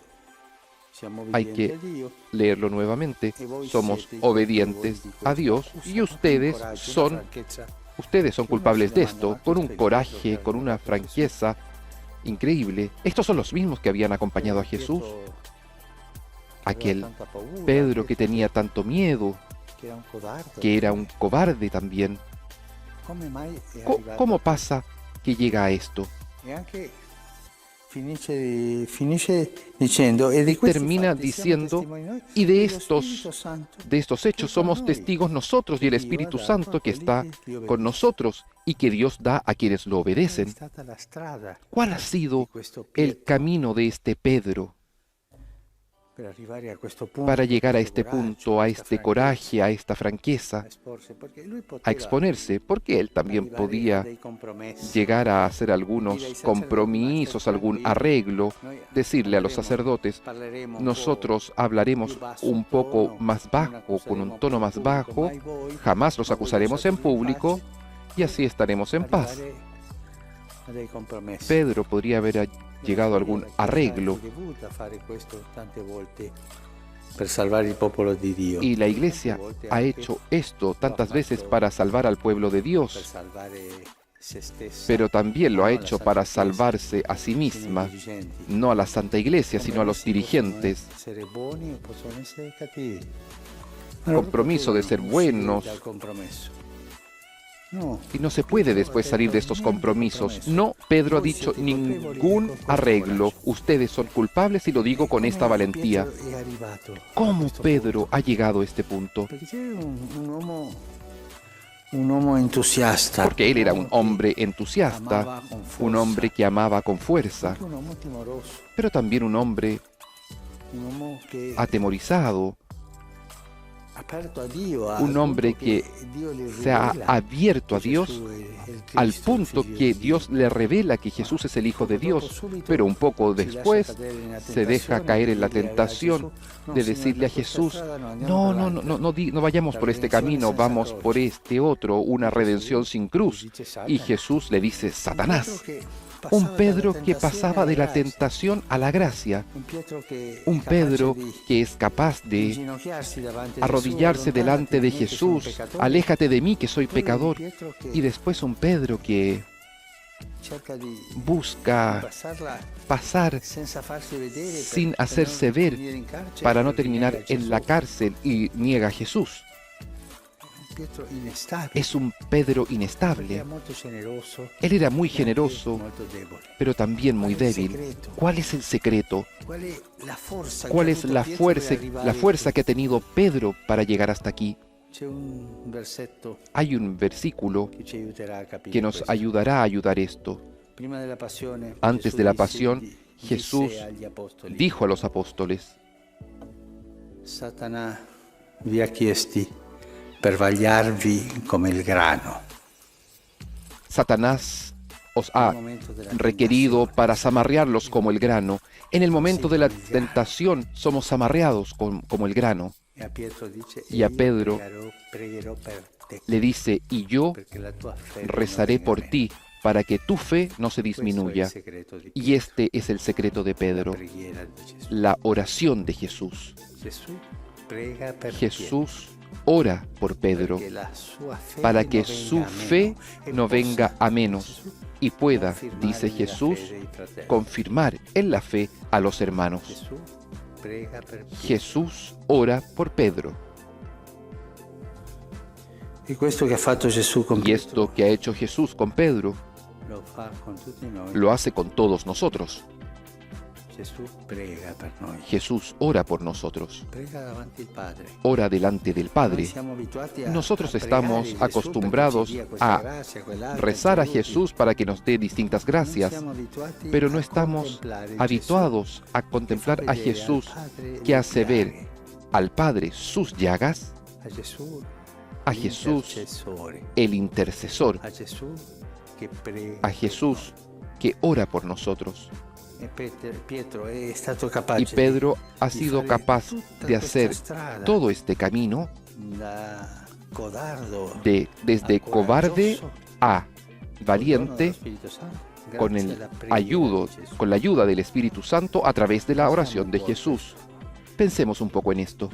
siamo hay obbedienti que a Dio. leerlo nuevamente, somos obedientes a Dios y ustedes son culpables de esto, con un coraje, con una franqueza increíble. Estos son los mismos que habían acompañado a Jesús, aquel Pedro que tenía tanto miedo, que era un cobarde también. ¿Cómo pasa que llega a esto? Finisce dicendo, e di questi Termina fatti siamo diciendo, testimoni noi, y de e lo estos Spirito Santo De estos hechos somos testigos nosotros y el Espíritu Santo que está con nosotros y que Dios da a quienes lo È obedecen. stata la strada ¿Cuál ha sido di questo el Pietro camino de este Pedro per arrivare a questo punto, para llegar a questo este coraggio, punto, a questa este franchezza, coraje, a esta a franqueza, esporsi? Perché lui a poteva exponerse? Porque él también arrivare a podía dei compromessi. llegar a hacer algunos compromisos, algún arreglo, Noi decirle a los andremo, sacerdotes, parleremo un nosotros po' hablaremos più basso un poco tono, más non bajo, con un accuseremo tono più más in pubblico bajo, mai voi, jamás los ma voi acusaremos en lasciatemi in público pace. y así estaremos en paz. Arrivare a dei compromessi. Pedro podría haber llegado a algún arreglo È dovuta fare questo tante volte per salvare il popolo di Dio. y la iglesia ha hecho esto tantas veces para salvar al pueblo de Per Dios, salvare se stessa, pero también lo ha no hecho alla para Santa Chiesa, salvarse a sí sino ai misma, dirigenti. no a la Santa Iglesia, sino a los dirigentes. Possono essere buoni o possono essere cattivi. Compromiso de ser buenos. Dal compromesso. No. Y no se puede después salir de estos compromisos. No, Pedro ha dicho ningún arreglo. Ustedes son culpables y lo digo con esta valentía. Pietro è arrivato a ¿Cómo questo Pedro punto? ha llegado a este punto? Perché c'era un uomo entusiasta. Porque él era un hombre che entusiasta, amava con un forza, hombre que amaba con fuerza, anche un uomo timoroso, pero también un hombre un uomo che atemorizado, aperto a Dio, un hombre que Dio le se ha rivela abierto a che Dios Gesù è il al Cristo, punto il figlio que di Dios Dio. le revela que Jesús es el Hijo de Dios, pero un poco después se deja caer en la tentación de decirle a Jesús, no vayamos por este camino, vamos por este otro, una redención sin cruz. Y Jesús le dice, Satanás, un Pedro que pasaba de la tentación a la gracia, un Pedro que es capaz de arrodillarse delante de Jesús, aléjate de mí que soy pecador, y después un Pedro que busca pasar sin hacerse ver para no terminar en la cárcel y niega a Jesús. Es un Pedro inestable. Él era muy generoso, pero también muy débil. ¿Cuál es el secreto? ¿Cuál es la fuerza que ha tenido Pedro para llegar hasta aquí? Hay un versículo que nos ayudará a ayudar esto. Antes de la pasión, Jesús dijo a los apóstoles, Satanás vi ha chiesti per vagliarvi come il grano. Satanás os ha requerido para zamarrearlos como el grano. En el momento de la tentación somos zamarreados como el grano. Y a Pedro le dice, y yo rezaré por ti para que tu fe no se disminuya. Y este es el secreto de Pedro, la oración de Jesús. Jesús ora por Pedro para que su fe no venga a menos y pueda, dice Jesús, confirmar en la fe a los hermanos. Jesús ora por Pedro. Y esto que ha hecho Jesús con Pedro lo hace con todos nosotros. Jesús ora por nosotros. Ora delante del Padre. Nosotros estamos acostumbrados a rezar a Jesús para que nos dé distintas gracias, pero no estamos habituados a contemplar a Jesús que hace ver al Padre sus llagas, a Jesús el intercesor, a Jesús que ora por nosotros. Y Pedro ha sido capaz de hacer todo este camino desde cobarde a valiente con la ayuda del Espíritu Santo a través de la oración de Jesús. Pensemos un poco en esto.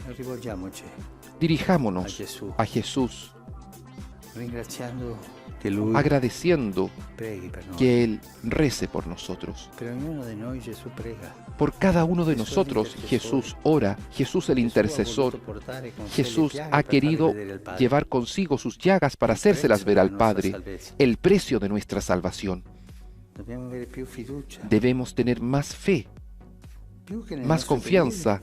Dirijámonos a Jesús agradeciendo que Él rece por nosotros. Por cada uno de nosotros Jesús ora, Jesús el intercesor. Jesús ha querido llevar consigo sus llagas para hacérselas ver al Padre, el precio de nuestra salvación. Debemos tener más fe, más confianza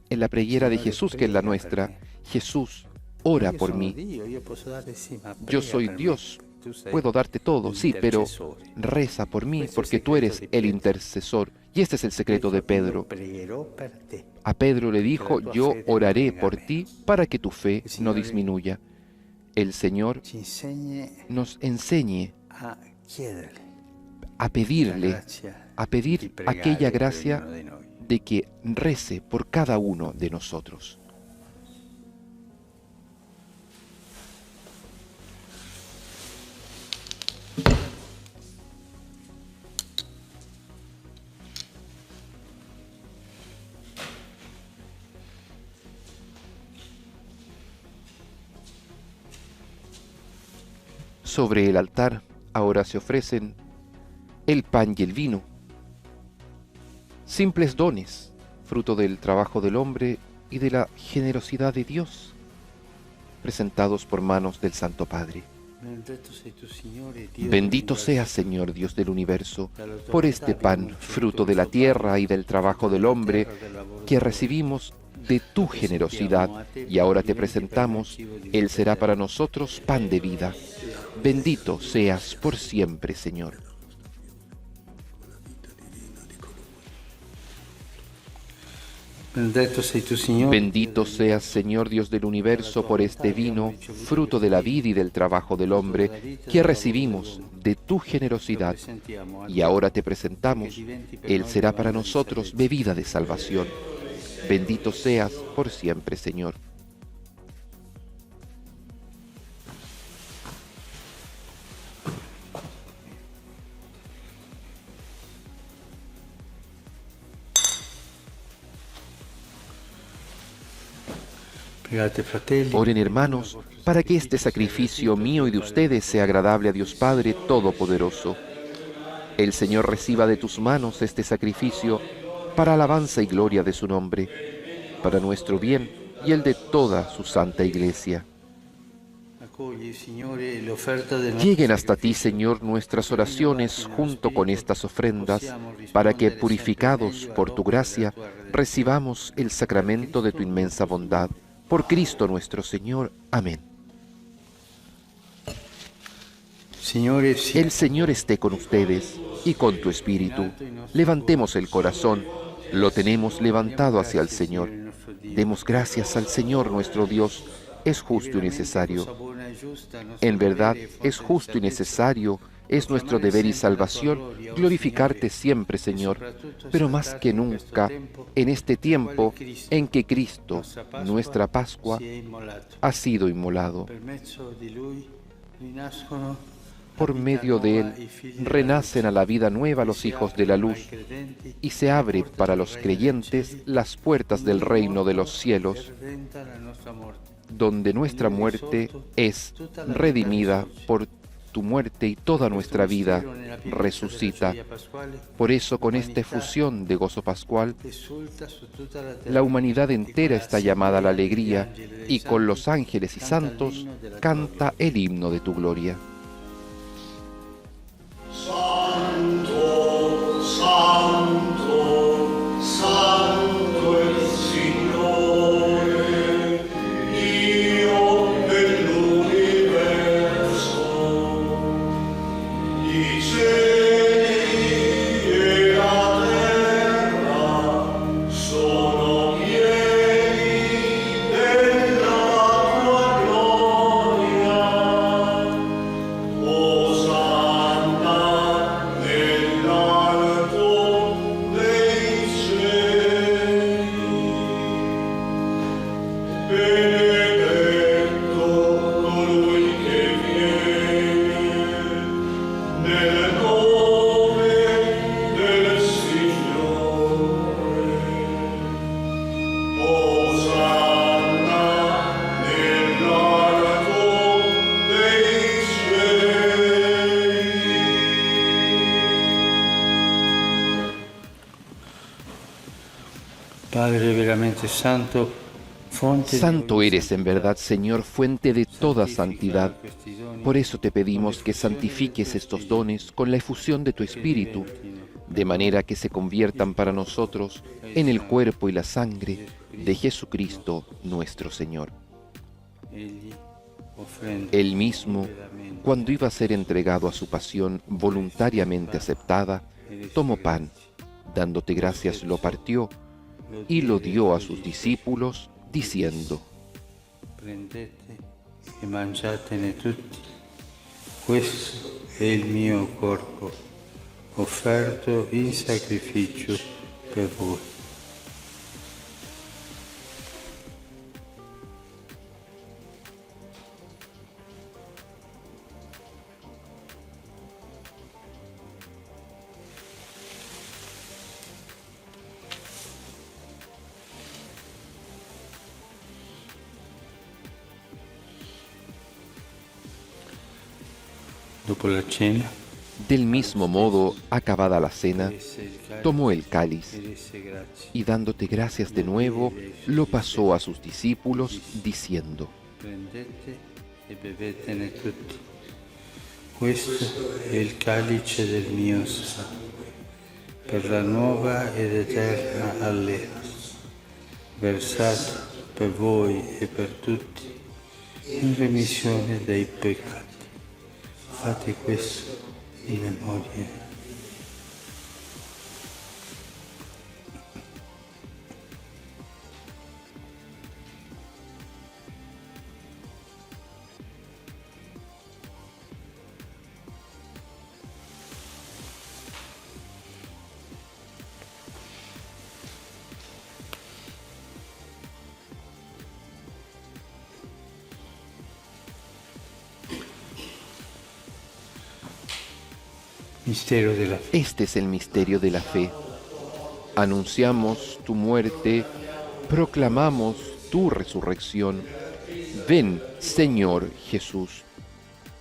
en la preghiera de Jesús que en la nuestra. Jesús ora por mí. Yo soy Dios, puedo darte todo, sí, pero reza por mí porque tú eres el intercesor. Y este es el secreto de Pedro. A Pedro le dijo, yo oraré por ti para que tu fe no disminuya. El Señor nos enseñe a pedirle, a pedir aquella gracia de que rece por cada uno de nosotros. Sobre el altar ahora se ofrecen el pan y el vino, simples dones, fruto del trabajo del hombre y de la generosidad de Dios, presentados por manos del Santo Padre. Bendito seas, Señor Dios del universo, por este pan, fruto de la tierra y del trabajo del hombre, que recibimos de tu generosidad, y ahora te presentamos, Él será para nosotros pan de vida. Bendito seas por siempre, Señor. Bendito seas, Señor Dios del universo, por este vino, fruto de la vida y del trabajo del hombre, que recibimos de tu generosidad, y ahora te presentamos, Él será para nosotros bebida de salvación. Bendito seas por siempre, Señor. Oren, hermanos, para que este sacrificio mío y de ustedes sea agradable a Dios Padre Todopoderoso. El Señor reciba de tus manos este sacrificio para alabanza y gloria de su nombre, para nuestro bien y el de toda su santa Iglesia. Lleguen hasta ti, Señor, nuestras oraciones junto con estas ofrendas, para que, purificados por tu gracia, recibamos el sacramento de tu inmensa bondad. Por Cristo nuestro Señor. Amén. El Señor esté con ustedes y con tu espíritu. Levantemos el corazón. Lo tenemos levantado hacia el Señor. Demos gracias al Señor nuestro Dios. Es justo y necesario. En verdad, es justo y necesario. Es nuestro deber y salvación glorificarte siempre, Señor, pero más que nunca en este tiempo en que Cristo, nuestra Pascua, ha sido inmolado. Por medio de Él renacen a la vida nueva los hijos de la luz y se abren para los creyentes las puertas del reino de los cielos, donde nuestra muerte es redimida por tu muerte y toda nuestra vida resucita. Por eso, con esta efusión de gozo pascual, la humanidad entera está llamada a la alegría y con los ángeles y santos canta el himno de tu gloria. Santo, santo, santo el Signore, Dio dell'universo. I cieli e la terra sono pieni della tua gloria. Osanna nell'alto dei cieli. Benedetto colui che viene nel nome del Signore. Osanna nell'alto dei cieli. Padre veramente santo, fonte Santo eres en verdad, Señor, fuente de toda santidad. Por eso te pedimos que santifiques estos dones con la efusión de tu Espíritu, de manera que se conviertan para nosotros en el cuerpo y la sangre de Jesucristo nuestro Señor. egli, offrendo Él mismo, veramente cuando iba a ser entregado a su pasión voluntariamente aceptada, tomó pan, dándote gracias lo partió y lo dio a sus discípulos, diciendo: prendete e mangiatene tutti, questo è il mio corpo, offerto in sacrificio per voi. Dopo la cena, Del mismo modo, acabada la cena, prese il cálice tomó el cáliz e disse grazie. y dándote gracias de nuevo, lo pasó a sus discípulos, diciendo: Prendete e bevetene tutti. Questo è il calice del mio sangue, per la nuova ed eterna alleanza, versato per voi e per tutti in remissione dei peccati. Fate questo in memoria mia. Mistero della fede. Este es el misterio de la fe. Anunciamos tu muerte, proclamamos tu resurrección. Ven, Señor Jesús.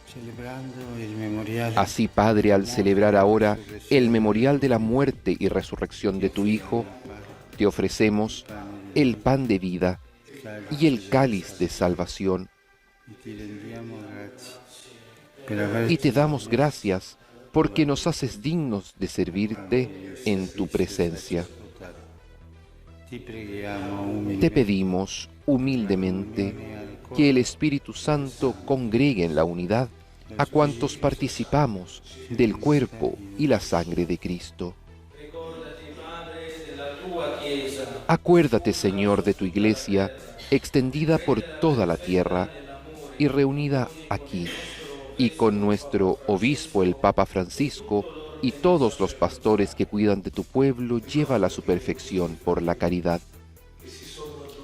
Celebrando il memoriale Así, Padre, al celebrar ahora el memorial de la muerte y resurrección de tu Hijo, te ofrecemos el pan de vida y el cáliz de salvación, ti rendiamo grazie per aver y te damos gracias porque nos haces dignos de servirte en tu presencia. Ti preghiamo Te umilmente pedimos humildemente que el Espíritu Santo congregue en la unidad a cuantos participamos del cuerpo y la sangre de Cristo. Acuérdate, Señor, de tu Iglesia, extendida por toda la tierra y reunida aquí, y con nuestro obispo, el Papa Francisco, y todos los pastores que cuidan de tu pueblo, llévala a su perfección por la caridad.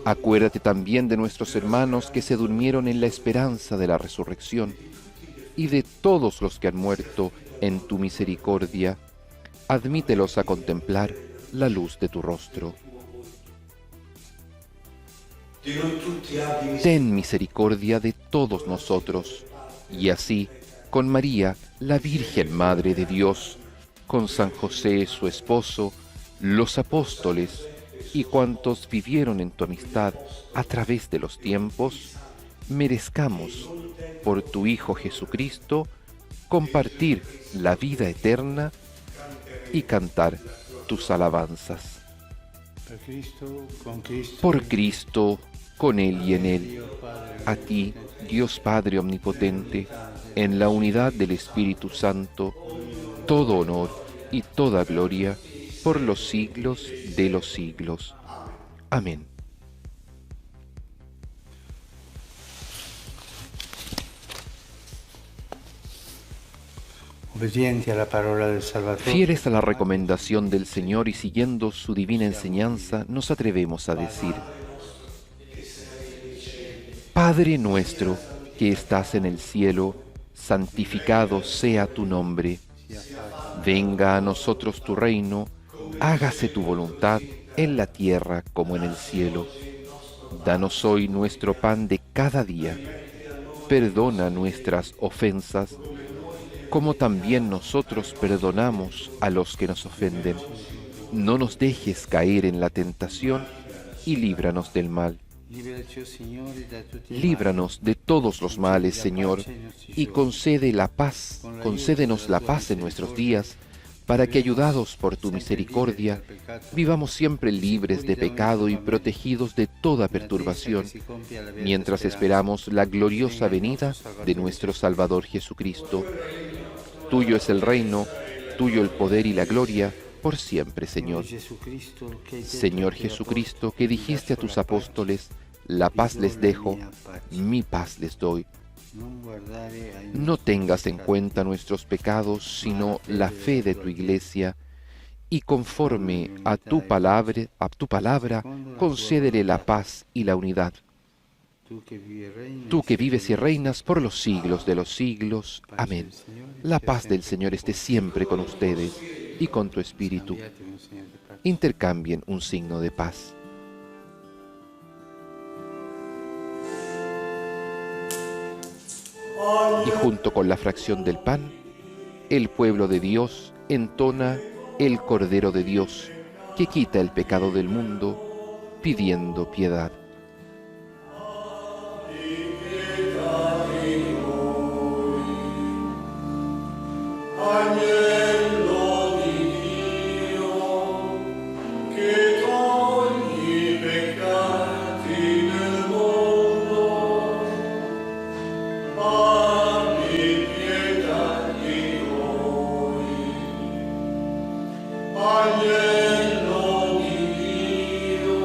Acuérdate también de nuestros hermanos que se durmieron en la esperanza de la resurrección, y de todos los que han muerto en tu misericordia. Admítelos a contemplar la luz de tu rostro. Di noi tutti abbi Ten misericordia de todos nosotros, y así, con María, la Virgen Madre de Dios, con San José, su esposo, los apóstoles y cuantos vivieron en tu amistad a través de los tiempos, merezcamos, por tu Hijo Jesucristo, compartir la vida eterna y cantar tus alabanzas. per Cristo, con Cristo, Por Cristo, con Él y en Él, a ti, Dios Padre Omnipotente, en la unidad del Espíritu Santo, todo honor y toda gloria por los siglos de los siglos. Amén. obbedienti alla parola del Salvatore, Fieles a la recomendación del Señor y siguiendo su divina enseñanza, nos atrevemos a decir: Padre nuestro que estás en el cielo, santificado sea tu nombre. Venga a nosotros tu reino, hágase tu voluntad en la tierra como en el cielo. Danos hoy nuestro pan de cada día. Perdona nuestras ofensas, como también nosotros perdonamos a los que nos ofenden. No nos dejes caer en la tentación y líbranos del mal. liberaci, o Signore, da tutti i Líbranos de todos los males, Señor, y concédenos la paz en nuestros días, para que, ayudados por tu misericordia, vivamos siempre libres de pecado y protegidos de toda perturbación, mientras esperamos la gloriosa venida de nuestro Salvador Jesucristo. Tuyo es el reino, tuyo el poder y la gloria, por siempre, Señor. Señor Jesucristo, que dijiste a tus apóstoles, la paz les dejo, mi paz les doy. No tengas en cuenta nuestros pecados, sino la fe de tu Iglesia, y conforme a tu palabra, concédele la paz y la unidad. Tú que vives y reinas por los siglos de los siglos. Amén. La paz del Señor esté siempre con ustedes y con tu espíritu. Intercambien un signo de paz. Y junto con la fracción del pan, el pueblo de Dios entona el Cordero de Dios, que quita el pecado del mundo, pidiendo piedad. Agnello di Dio, che togli i peccati del mondo, abbi pietà di noi. Agnello di Dio,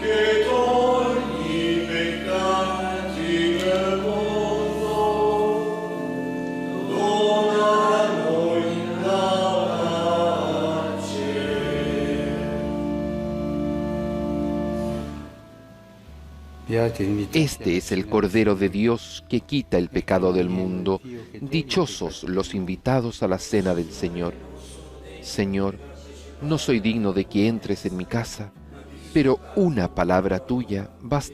che togli i peccati del mondo, dona a noi la pace. Este es el Cordero de Dios que quita el pecado del mundo. Dichosos los invitados a la cena del Señor. Señor, no soy digno de que entres en mi casa, pero una palabra tuya basta